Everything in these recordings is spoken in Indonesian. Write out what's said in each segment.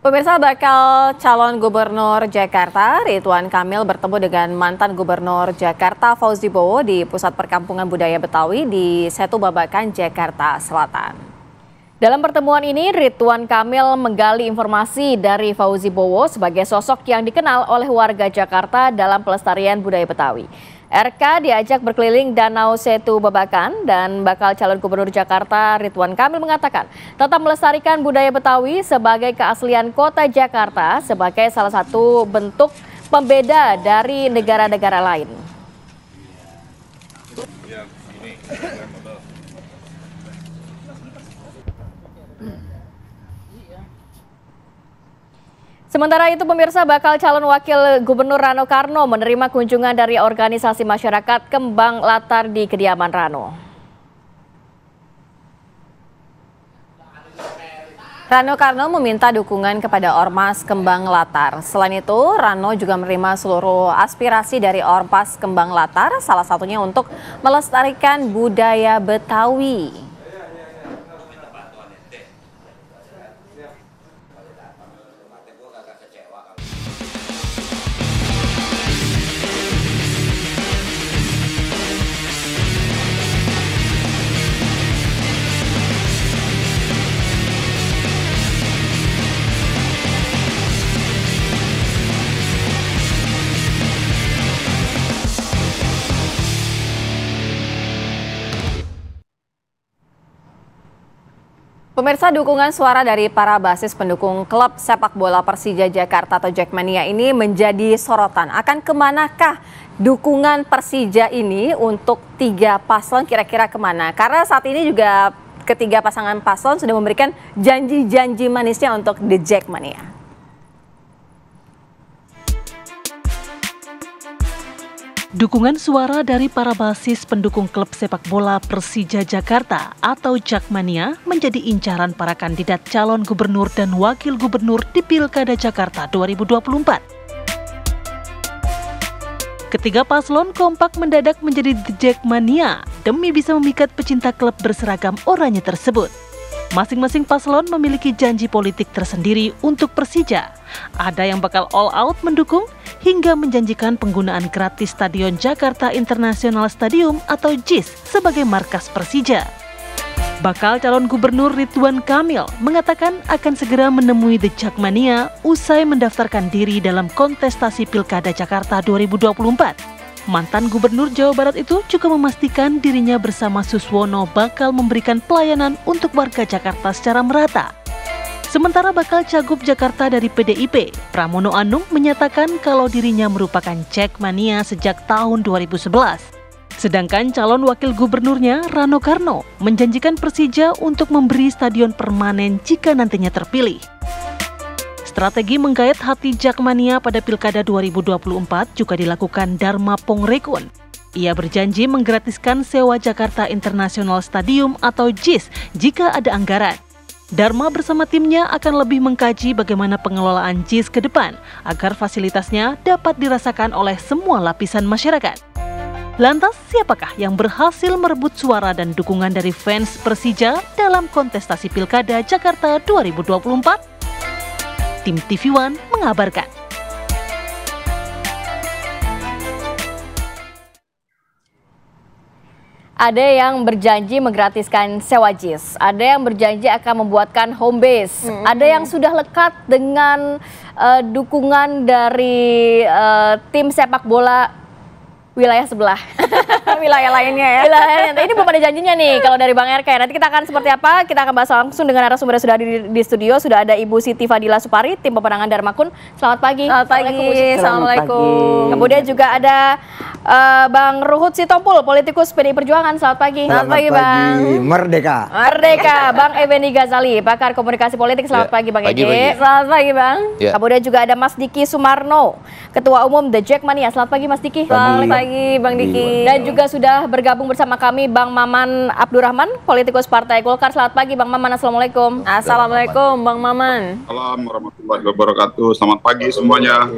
Pemirsa, bakal calon gubernur Jakarta Ridwan Kamil bertemu dengan mantan gubernur Jakarta Fauzi Bowo di Pusat Perkampungan Budaya Betawi di Setu Babakan, Jakarta Selatan. Dalam pertemuan ini, Ridwan Kamil menggali informasi dari Fauzi Bowo sebagai sosok yang dikenal oleh warga Jakarta dalam pelestarian budaya Betawi. RK diajak berkeliling Danau Setu Babakan dan bakal calon gubernur Jakarta Ridwan Kamil mengatakan tetap melestarikan budaya Betawi sebagai keaslian kota Jakarta sebagai salah satu bentuk pembeda dari negara-negara lain. Sementara itu, pemirsa, bakal calon wakil gubernur Rano Karno menerima kunjungan dari organisasi masyarakat Kembang Latar di kediaman Rano. Rano Karno meminta dukungan kepada Ormas Kembang Latar. Selain itu, Rano juga menerima seluruh aspirasi dari Ormas Kembang Latar, salah satunya untuk melestarikan budaya Betawi. Pemirsa, dukungan suara dari para basis pendukung klub sepak bola Persija Jakarta atau Jackmania ini menjadi sorotan. Akan kemanakah dukungan Persija ini untuk tiga paslon, kira-kira kemana? Karena saat ini juga ketiga pasangan paslon sudah memberikan janji-janji manisnya untuk The Jackmania. Dukungan suara dari para basis pendukung klub sepak bola Persija Jakarta atau Jackmania menjadi incaran para kandidat calon gubernur dan wakil gubernur di Pilkada Jakarta 2024. Ketiga paslon kompak mendadak menjadi The Jackmania demi bisa memikat pecinta klub berseragam oranye tersebut. Masing-masing paslon memiliki janji politik tersendiri untuk Persija. Ada yang bakal all out mendukung hingga menjanjikan penggunaan gratis Stadion Jakarta International Stadium atau JIS sebagai markas Persija. Bakal calon gubernur Ridwan Kamil mengatakan akan segera menemui The Jackmania usai mendaftarkan diri dalam kontestasi Pilkada Jakarta 2024. Mantan gubernur Jawa Barat itu juga memastikan dirinya bersama Suswono bakal memberikan pelayanan untuk warga Jakarta secara merata. Sementara bakal cagup Jakarta dari PDIP, Pramono Anung menyatakan kalau dirinya merupakan Jackmania sejak tahun 2011. Sedangkan calon wakil gubernurnya Rano Karno menjanjikan Persija untuk memberi stadion permanen jika nantinya terpilih. Strategi menggait hati Jackmania pada Pilkada 2024 juga dilakukan Dharma Pongrekun. Ia berjanji menggratiskan sewa Jakarta International Stadium atau JIS jika ada anggaran. Dharma bersama timnya akan lebih mengkaji bagaimana pengelolaan JIS ke depan agar fasilitasnya dapat dirasakan oleh semua lapisan masyarakat. Lantas, siapakah yang berhasil merebut suara dan dukungan dari fans Persija dalam kontestasi Pilkada Jakarta 2024? Tim TV One mengabarkan. Ada yang berjanji menggratiskan sewa JIS, ada yang berjanji akan membuatkan home base, ada yang sudah lekat dengan dukungan dari tim sepak bola wilayah sebelah, wilayah lainnya ya. Ini belum ada janjinya nih kalau dari Bang RK. Nanti kita akan seperti apa? Kita akan bahas langsung dengan narasumber yang sudah di studio. Sudah ada Ibu Siti Fadila Supari, tim pemenangan Dharma Kun. Selamat pagi. Selamat pagi. Assalamualaikum. Kemudian juga ada Bang Ruhut Sitompul, politikus PDI Perjuangan. Selamat pagi. Selamat pagi, Bang. Merdeka. Merdeka. Bang Effendi Ghazali, pakar komunikasi politik. Selamat pagi, Bang Ege. Selamat pagi, Bang. Kemudian juga ada Mas Diki Sumarno, Ketua Umum The Jackmania. Selamat pagi, Mas Diki. Selamat pagi, Bang Diki. Dan juga sudah bergabung bersama kami Bang Maman Abdurrahman, politikus Partai Golkar. Selamat pagi, Bang Maman. Assalamualaikum. Assalamualaikum, Bang Maman. Assalamualaikum warahmatullahi wabarakatuh. Selamat pagi semuanya.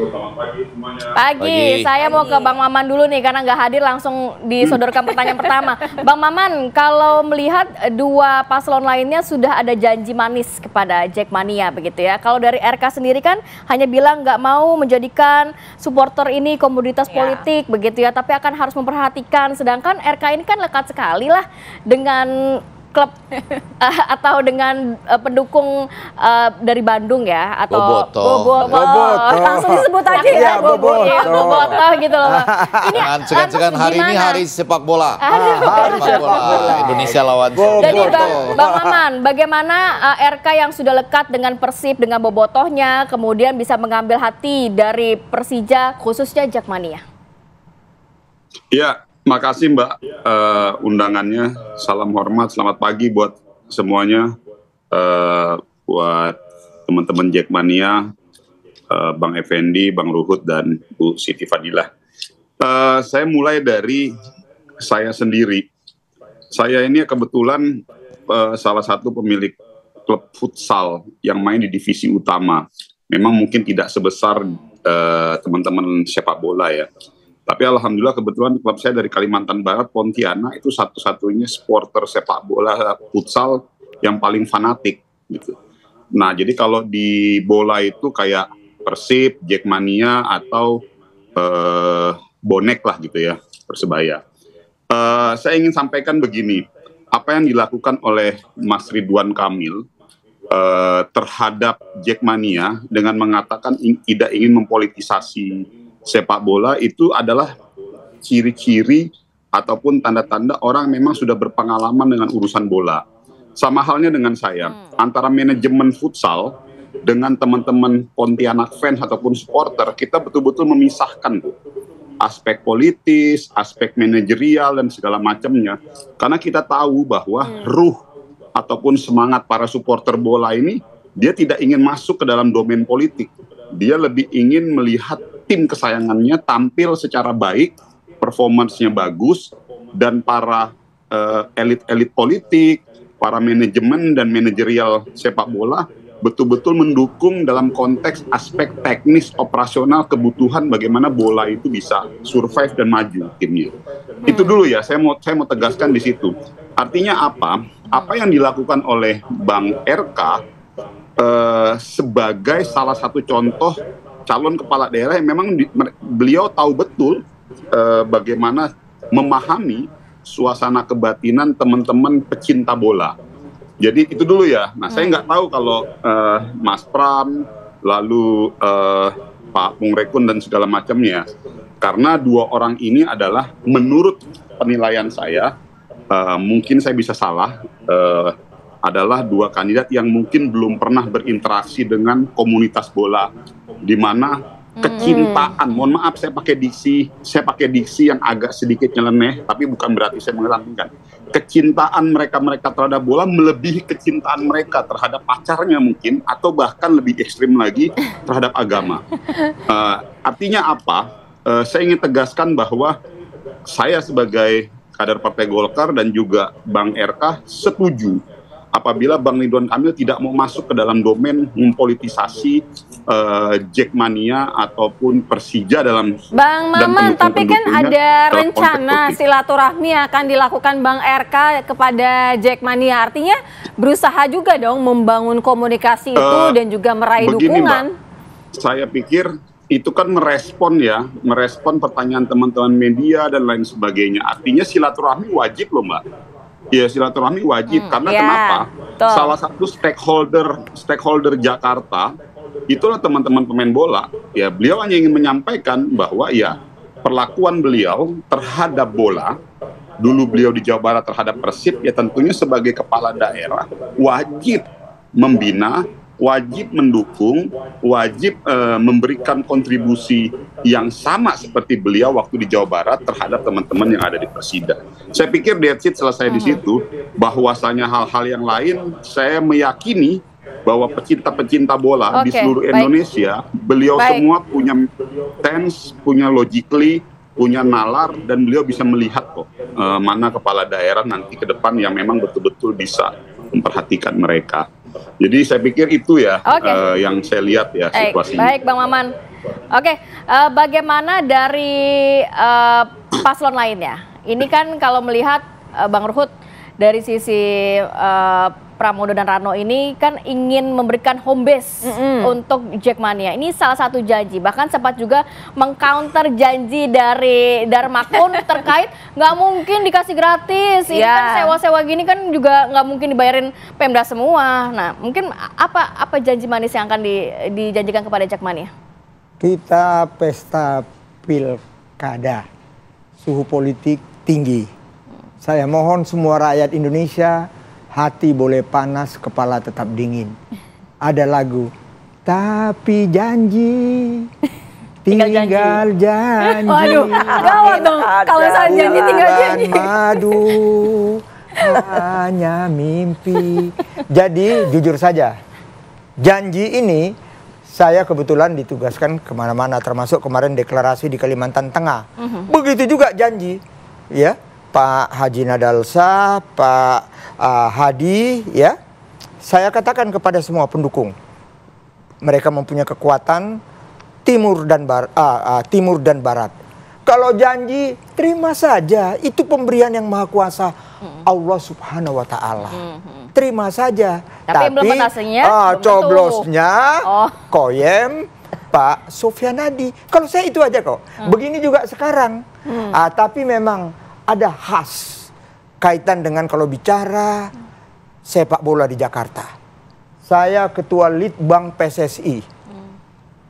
Pagi. Saya mau ke Bang Maman dulu nih karena nggak hadir langsung disodorkan pertanyaan pertama. Bang Maman, kalau melihat dua paslon lainnya sudah ada janji manis kepada Jackmania begitu ya. Kalau dari RK sendiri kan hanya bilang nggak mau menjadikan supporter ini komoditas politik begitu ya, tapi akan harus memperhatikan. Sedangkan RK ini kan lekat sekali lah dengan klub atau dengan pendukung dari Bandung ya, atau Bobotoh. Langsung disebut aja ya, Bobotoh gitu loh. Ini segan-segan hari ini hari sepak bola. Hari sepak bola Indonesia lawan. Jadi Bang Maman, bagaimana RK yang sudah lekat dengan Persib, dengan Bobotohnya, kemudian bisa mengambil hati dari Persija, khususnya Jackmania? Ya, makasih Mbak undangannya. Salam hormat, selamat pagi buat semuanya. Buat teman-teman Jackmania, Bang Effendi, Bang Ruhut, dan Bu Siti Fadilah. Saya mulai dari saya sendiri. Saya ini kebetulan salah satu pemilik klub futsal yang main di divisi utama. Memang mungkin tidak sebesar teman-teman sepak bola ya. Tapi alhamdulillah kebetulan klub saya dari Kalimantan Barat, Pontianak, itu satu-satunya supporter sepak bola futsal yang paling fanatik gitu. Nah, jadi kalau di bola itu kayak Persib, Jackmania, atau bonek lah gitu ya, Persebaya. Saya ingin sampaikan begini, apa yang dilakukan oleh Mas Ridwan Kamil terhadap Jackmania dengan mengatakan tidak ingin mempolitisasi sepak bola itu adalah ciri-ciri ataupun tanda-tanda orang memang sudah berpengalaman dengan urusan bola. Sama halnya dengan saya, antara manajemen futsal dengan teman-teman Pontianak fans ataupun supporter, kita betul-betul memisahkan tuh aspek politis, aspek manajerial dan segala macamnya. Karena kita tahu bahwa ruh ataupun semangat para supporter bola ini, dia tidak ingin masuk ke dalam domain politik. Dia lebih ingin melihat tim kesayangannya tampil secara baik, performance-nya bagus, dan para elit-elit politik, para manajemen dan manajerial sepak bola betul-betul mendukung dalam konteks aspek teknis operasional kebutuhan bagaimana bola itu bisa survive dan maju timnya. Itu dulu ya, saya mau tegaskan di situ. Artinya apa? Apa yang dilakukan oleh Bang RK sebagai salah satu contoh calon kepala daerah yang memang beliau tahu betul bagaimana memahami suasana kebatinan teman-teman pecinta bola. Jadi itu dulu ya. Nah, saya nggak tahu kalau Mas Pram, lalu Pak Bung Rekun dan segala macamnya. Karena dua orang ini adalah menurut penilaian saya, mungkin saya bisa salah, adalah dua kandidat yang mungkin belum pernah berinteraksi dengan komunitas bola, di mana kecintaan, mohon maaf saya pakai diksi yang agak sedikit nyeleneh, tapi bukan berarti saya mengesampingkan. Kecintaan mereka terhadap bola melebihi kecintaan mereka terhadap pacarnya mungkin, atau bahkan lebih ekstrim lagi terhadap agama. Artinya apa? Saya ingin tegaskan bahwa saya sebagai kader Partai Golkar dan juga Bang RK setuju apabila Bang Ridwan Kamil tidak mau masuk ke dalam domain mempolitisasi Jackmania ataupun Persija dalam Bang Maman, tapi kan ada rencana silaturahmi akan dilakukan Bang RK kepada Jackmania. Artinya berusaha juga dong membangun komunikasi itu dan juga meraih dukungan. Mbak, saya pikir itu kan merespon pertanyaan teman-teman media dan lain sebagainya. Artinya silaturahmi wajib loh Mbak. Ya, silaturahmi wajib karena kenapa? Betul. Salah satu stakeholder Jakarta itulah teman-teman pemain bola. Ya, beliau hanya ingin menyampaikan bahwa ya perlakuan beliau terhadap bola, dulu beliau di Jawa Barat terhadap Persib, ya tentunya sebagai kepala daerah wajib membina, wajib mendukung, wajib memberikan kontribusi yang sama seperti beliau waktu di Jawa Barat terhadap teman-teman yang ada di Persida. Saya pikir that's it, selesai di situ. Bahwasanya hal-hal yang lain, saya meyakini bahwa pecinta-pecinta bola di seluruh Indonesia, beliau semua punya tense, punya logically, punya nalar, dan beliau bisa melihat kok mana kepala daerah nanti ke depan yang memang betul-betul bisa memperhatikan mereka. Jadi saya pikir itu ya yang saya lihat ya situasinya. Baik Bang Maman. Bagaimana dari paslon lainnya. Ini kan kalau melihat Bang Ruhut dari sisi Pramono dan Rano ini kan ingin memberikan home base untuk Jackmania. Ini salah satu janji. Bahkan sempat juga mengcounter janji dari Darmakun terkait nggak mungkin dikasih gratis. Ini kan sewa-sewa gini kan juga nggak mungkin dibayarin Pemda semua. Nah, mungkin apa janji manis yang akan dijanjikan kepada Jackmania? Kita pesta pilkada, suhu politik tinggi. Saya mohon semua rakyat Indonesia, hati boleh panas, kepala tetap dingin. Ada lagu, tapi janji, tinggal janji. Waduh, gawat dong. Kalau saya janji tinggal janji. Madu, hanya mimpi. Jadi jujur saja, janji ini saya kebetulan ditugaskan kemana-mana, termasuk kemarin deklarasi di Kalimantan Tengah. Begitu juga janji, ya. Pak Haji Nadalsa, Pak Hadi, ya, saya katakan kepada semua pendukung, mereka mempunyai kekuatan timur dan barat. Kalau janji, terima saja, itu pemberian yang maha kuasa Allah Subhanahu Wa Taala. Terima saja. Tapi implementasinya coblosnya Koyem Pak Sofyan Hadi. Kalau saya itu aja kok. Begini juga sekarang. Tapi memang ada khas kaitan dengan kalau bicara sepak bola di Jakarta. Saya ketua Litbang PSSI.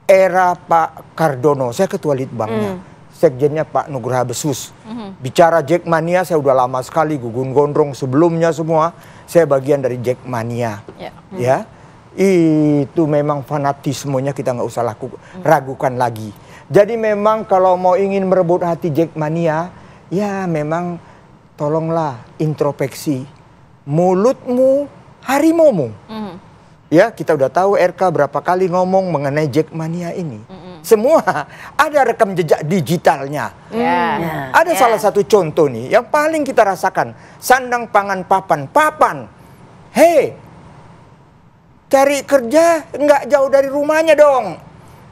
Era Pak Cardono, saya ketua Litbangnya. Sekjennya Pak Nugraha Besus. Bicara Jackmania saya udah lama sekali, Gugun Gondrong sebelumnya semua. Saya bagian dari Jackmania. Ya. Itu memang fanatismenya kita nggak usah ragukan lagi. Jadi memang kalau mau ingin merebut hati Jackmania, ya memang tolonglah introspeksi. Mulutmu harimaumu. Ya, kita udah tahu RK berapa kali ngomong mengenai Jackmania ini. Semua ada rekam jejak digitalnya. Ada salah satu contoh nih yang paling kita rasakan. Sandang pangan papan. Hei, cari kerja nggak jauh dari rumahnya dong.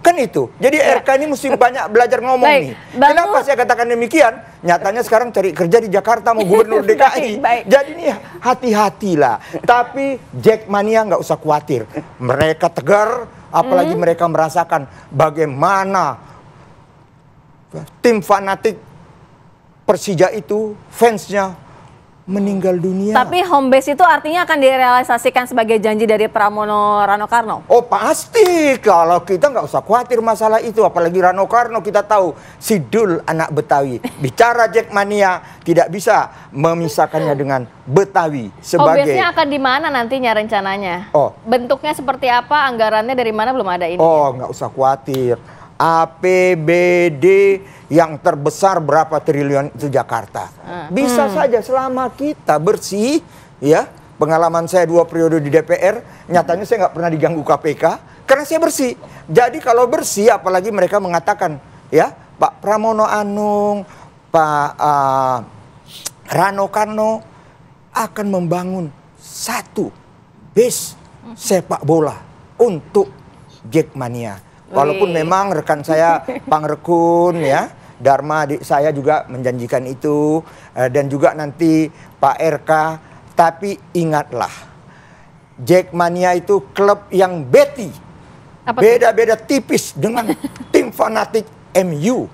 Kan itu. Jadi RK ini mesti banyak belajar ngomong nih. Kenapa saya katakan demikian? Nyatanya sekarang cari kerja di Jakarta mau gubernur DKI. Jadi nih hati-hatilah. Tapi Jackmania nggak usah khawatir. Mereka tegar, apalagi mereka merasakan bagaimana tim fanatik Persija itu, fansnya meninggal dunia. Tapi home base itu artinya akan direalisasikan sebagai janji dari Pramono Rano Karno? Oh pasti, kalau kita nggak usah khawatir masalah itu. Apalagi Rano Karno kita tahu, Sidul anak Betawi. Bicara Jackmania tidak bisa memisahkannya dengan Betawi sebagai... Home base-nya akan di mana nantinya rencananya? Bentuknya seperti apa, anggarannya dari mana belum ada ini? Oh nggak usah khawatir. APBD yang terbesar berapa triliun itu Jakarta. Bisa saja selama kita bersih, ya. Pengalaman saya 2 periode di DPR, nyatanya saya nggak pernah diganggu KPK karena saya bersih. Jadi kalau bersih, apalagi mereka mengatakan, ya, Pak Pramono Anung, Pak Rano Karno akan membangun satu base sepak bola untuk Jackmania. Walaupun memang rekan saya Pangrekun, ya, Dharma adik saya juga menjanjikan itu, dan juga nanti Pak RK. Tapi ingatlah, Jackmania itu klub yang beti, beda-beda tipis dengan tim fanatik MU,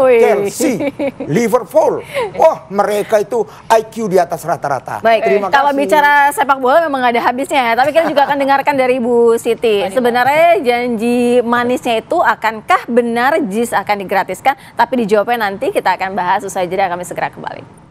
Chelsea, Liverpool. Wah, mereka itu IQ di atas rata-rata. Terima kasih. Kalau bicara sepak bola memang nggak ada habisnya, tapi kita juga akan dengarkan dari Bu Siti. Sebenarnya janji manisnya itu akankah benar JIS akan digratiskan? Tapi dijawabnya nanti, kita akan bahas usai jeda, kami segera kembali.